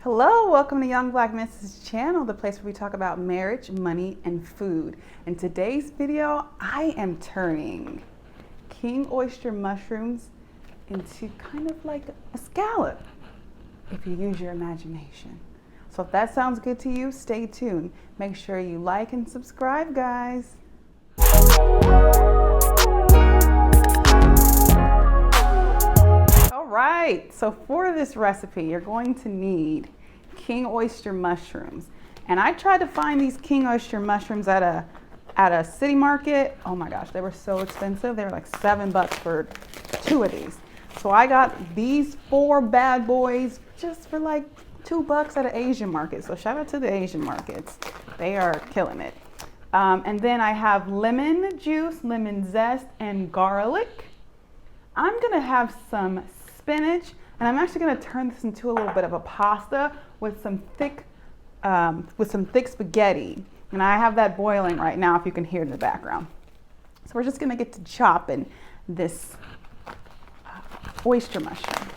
Hello, welcome to Young Black Mrs. channel, the place where we talk about marriage, money, and food. In today's video, I am turning King Oyster mushrooms into kind of like a scallop, if you use your imagination. So if that sounds good to you, stay tuned. Make sure you like and subscribe, guys. All right, so for this recipe, you're going to need King Oyster mushrooms. And I tried to find these King Oyster mushrooms at a city market. Oh my gosh, they were so expensive. They were like $7 for 2 of these. So I got these 4 bad boys just for like $2 at an Asian market. So shout out to the Asian markets. They are killing it. And then I have lemon juice, lemon zest, and garlic. I'm gonna have some spinach, and I'm actually gonna turn this into a little bit of a pasta with some thick spaghetti. And I have that boiling right now, if you can hear in the background. So we're just gonna get to chopping this oyster mushroom.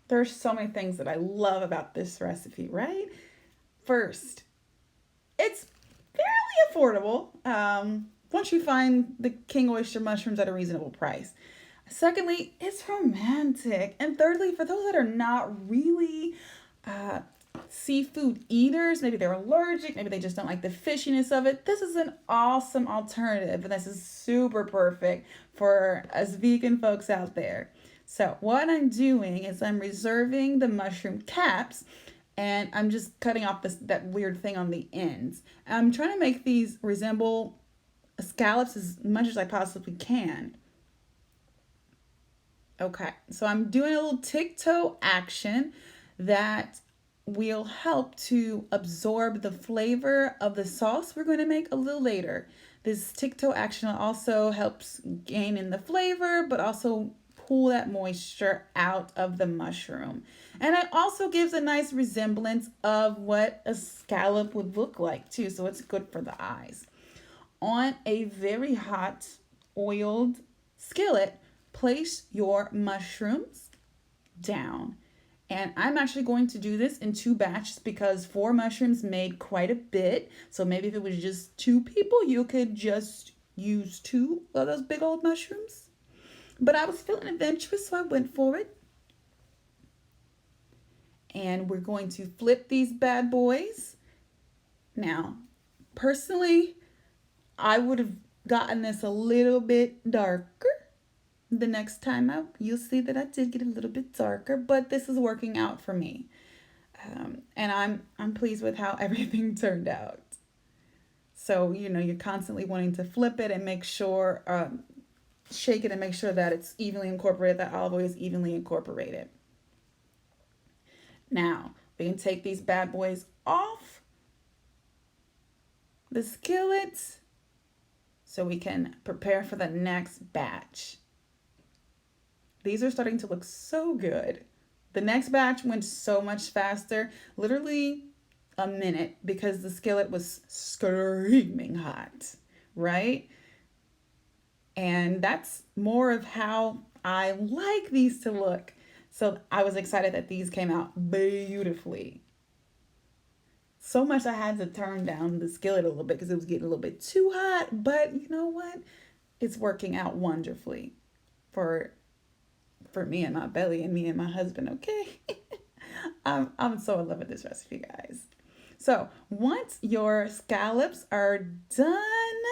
There's so many things that I love about this recipe, right? First, it's fairly affordable once you find the King Oyster mushrooms at a reasonable price. Secondly, it's romantic. And thirdly, for those that are not really seafood eaters, maybe they're allergic, maybe they just don't like the fishiness of it, this is an awesome alternative. And this is super perfect for us vegan folks out there. So what I'm doing is I'm reserving the mushroom caps, and I'm just cutting off that weird thing on the ends. I'm trying to make these resemble scallops as much as I possibly can. Okay, so I'm doing a little tick-toe action that will help to absorb the flavor of the sauce we're going to make a little later. This tick-toe action also helps gain in the flavor, but also pull that moisture out of the mushroom. And it also gives a nice resemblance of what a scallop would look like too, so it's good for the eyes. On a very hot oiled skillet, place your mushrooms down. And I'm actually going to do this in 2 batches because 4 mushrooms made quite a bit. So maybe if it was just 2 people, you could just use 2 of those big old mushrooms. But I was feeling adventurous, so I went for it. And we're going to flip these bad boys. Now, personally, I would have gotten this a little bit darker. The next time out, you'll see that I did get a little bit darker, but this is working out for me. And I'm pleased with how everything turned out. So, you're constantly wanting to flip it and make sure, shake it and make sure that it's evenly incorporated, that olive oil is evenly incorporated. Now, we can take these bad boys off the skillet so we can prepare for the next batch. These are starting to look so good. The next batch went so much faster, literally a minute, because the skillet was screaming hot, right? And that's more of how I like these to look. So I was excited that these came out beautifully. So much I had to turn down the skillet a little bit because it was getting a little bit too hot. But you know what? It's working out wonderfully for me and my belly and me and my husband, okay? I'm so in love with this recipe, guys. So once your scallops are done,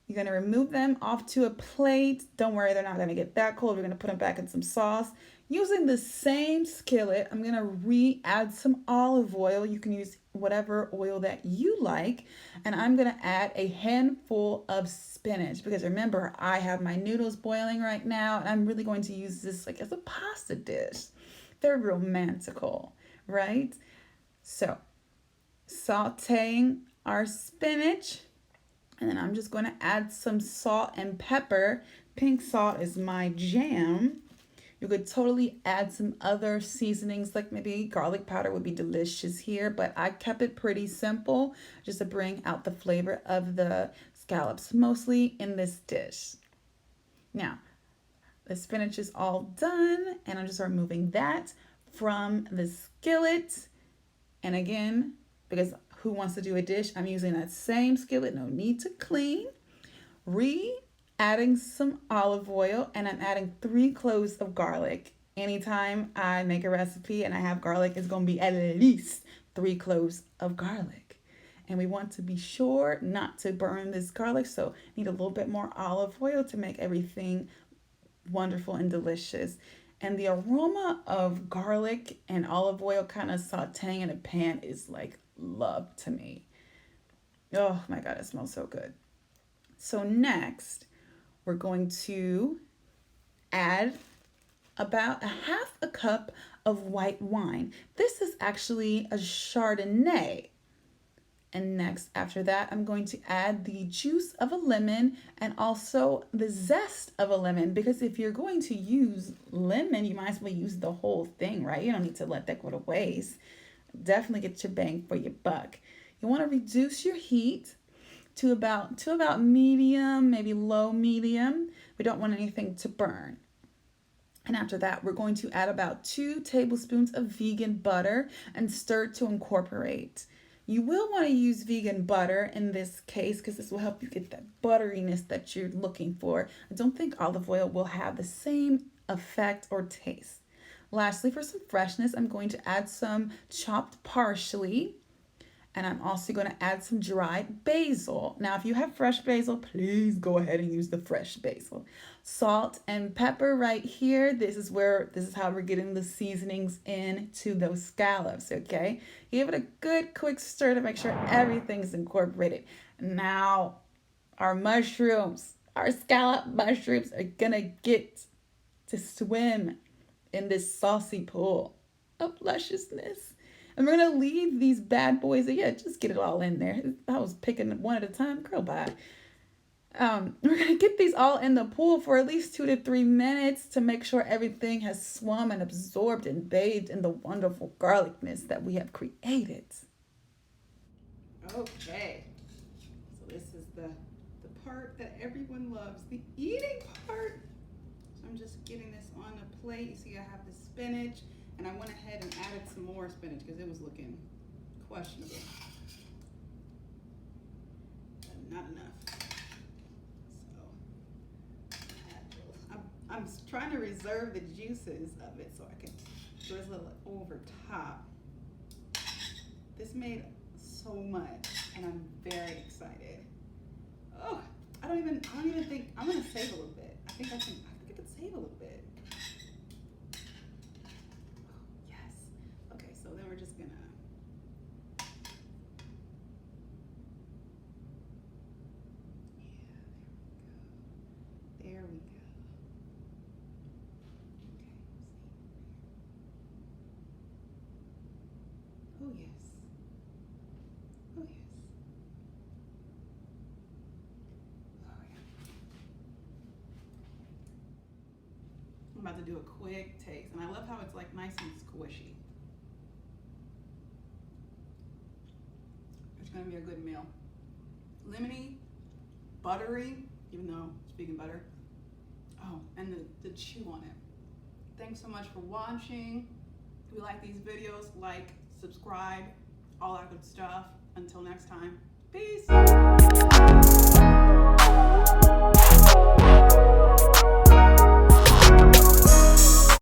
you're going to remove them off to a plate. Don't worry, they're not going to get that cold. We're going to put them back in some sauce. Using the same skillet, I'm going to re-add some olive oil. You can use whatever oil that you like. And I'm going to add a handful of spinach because remember, I have my noodles boiling right now. And I'm really going to use this like as a pasta dish. They're romantical, right? So sauteing our spinach. And then I'm just going to add some salt and pepper. Pink salt is my jam. You could totally add some other seasonings, like maybe garlic powder would be delicious here, but I kept it pretty simple just to bring out the flavor of the scallops, mostly in this dish. Now, the spinach is all done, and I'm just removing that from the skillet. And again, because who wants to do a dish, I'm using that same skillet, no need to clean. Adding some olive oil, and I'm adding 3 cloves of garlic. Anytime I make a recipe and I have garlic, it's going to be at least 3 cloves of garlic. And we want to be sure not to burn this garlic, so need a little bit more olive oil to make everything wonderful and delicious. And the aroma of garlic and olive oil kind of sauteing in a pan is like love to me. Oh my God, it smells so good. So next, we're going to add about a half a cup of white wine. This is actually a Chardonnay. And next, after that, I'm going to add the juice of a lemon and also the zest of a lemon, because if you're going to use lemon, you might as well use the whole thing, right? You don't need to let that go to waste. Definitely get your bang for your buck. You want to reduce your heat to about medium, maybe low medium. We don't want anything to burn. And after that, we're going to add about 2 tablespoons of vegan butter and stir to incorporate. You will want to use vegan butter in this case because this will help you get that butteriness that you're looking for. I don't think olive oil will have the same effect or taste. Lastly, for some freshness, I'm going to add some chopped parsley. And I'm also going to add some dried basil. Now, if you have fresh basil, please go ahead and use the fresh basil. Salt and pepper right here. This is how we're getting the seasonings into those scallops, okay? Give it a good quick stir to make sure everything's incorporated. Now, our mushrooms, our scallop mushrooms are going to get to swim in this saucy pool of lusciousness. And we're going to leave these bad boys. Yeah, just get it all in there. I was picking one at a time. Girl, bye. We're going to get these all in the pool for at least 2 to 3 minutes to make sure everything has swum and absorbed and bathed in the wonderful garlicness that we have created. Okay. So this is the part that everyone loves, the eating part. So I'm just getting this on a plate. You see I have the spinach. And I went ahead and added some more spinach because it was looking questionable. But not enough. So I'm trying to reserve the juices of it so I can drizzle it over top. This made so much and I'm very excited. Oh, I don't even think, I'm gonna save a little bit. I think I could save a little bit. So then we're just gonna, there we go. Okay, oh yes, oh yes. Oh yeah. I'm about to do a quick taste, and I love how it's like nice and squishy. It's gonna be a good meal. Lemony, buttery, even though it's vegan butter. Oh, and the chew on it. Thanks so much for watching. If you like these videos, like, subscribe, all that good stuff. Until next time, peace.